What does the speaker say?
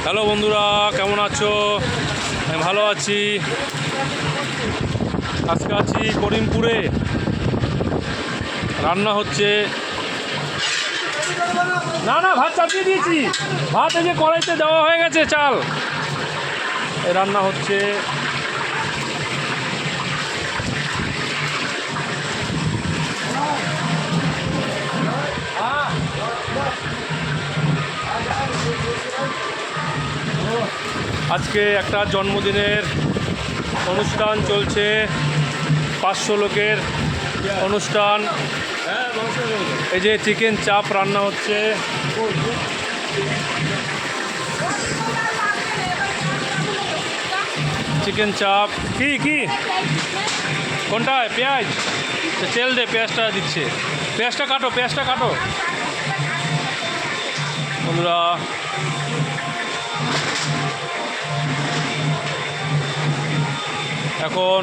Hello বন্ধুরা, কেমন আছো? আমি ভালো আছি। আজকে আছি করিমপুরে। রান্না হচ্ছে, না না ভাত চাপিয়ে দিয়েছি। ভাত এই যে কড়াইতে দেওয়া হয়ে গেছে, চাল। এই রান্না হচ্ছে আজকে একটা জন্মদিনের অনুষ্ঠান চলছে, 500 লোকের অনুষ্ঠান। এই যে চিকেন চাপ রান্না হচ্ছে। চিকেন চাপ কি কি কোনটায়? পেঁয়াজ, তেল দে, পেঁয়াজটা দিচ্ছে। পেঁয়াজটা কাটো, পেঁয়াজটা কাটো বন্ধুরা। এখন